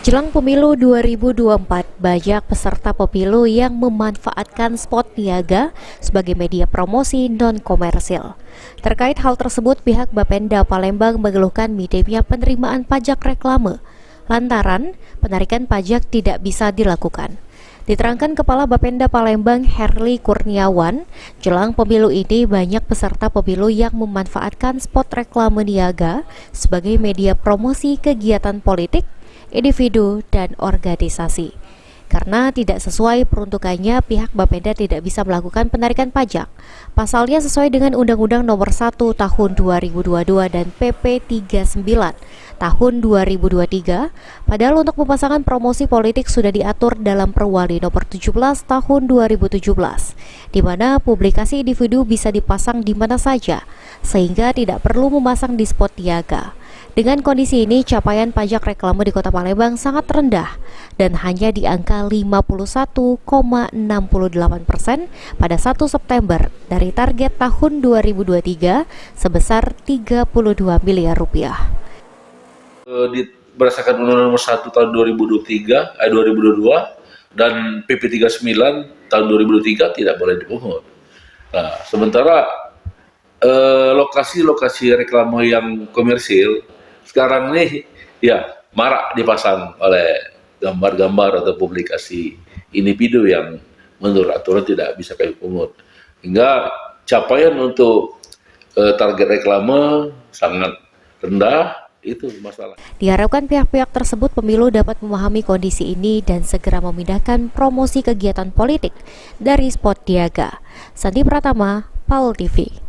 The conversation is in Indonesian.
Jelang pemilu 2024, banyak peserta pemilu yang memanfaatkan spot niaga sebagai media promosi non-komersil. Terkait hal tersebut, pihak Bapenda Palembang mengeluhkan minimnya penerimaan pajak reklame, lantaran penarikan pajak tidak bisa dilakukan. Diterangkan Kepala Bapenda Palembang Herli Kurniawan, jelang pemilu ini banyak peserta pemilu yang memanfaatkan spot reklame niaga sebagai media promosi kegiatan politik, individu, dan organisasi. Karena tidak sesuai peruntukannya, pihak Bapenda tidak bisa melakukan penarikan pajak. Pasalnya sesuai dengan Undang-Undang Nomor 1 Tahun 2022 dan PP 39 Tahun 2023, padahal untuk pemasangan promosi politik sudah diatur dalam Perwali Nomor 17 Tahun 2017, di mana publikasi individu bisa dipasang di mana saja, sehingga tidak perlu memasang di spot niaga. Dengan kondisi ini, capaian pajak reklame di Kota Palembang sangat rendah dan hanya di angka 51,68% pada 1 September dari target tahun 2023 sebesar 32 miliar rupiah. Berdasarkan Undang-Undang Nomor 1 Tahun 2022 dan PP 39 Tahun 2023 tidak boleh dipungut. Nah, sementara lokasi-lokasi reklame yang komersil sekarang ini ya marak dipasang oleh gambar-gambar atau publikasi individu yang menurut aturan tidak bisa kami pungut, hingga capaian untuk target reklame sangat rendah. Itu masalah. Diharapkan pihak-pihak tersebut pemilu dapat memahami kondisi ini dan segera memindahkan promosi kegiatan politik dari spot niaga. Sandi Pratama, PAL TV.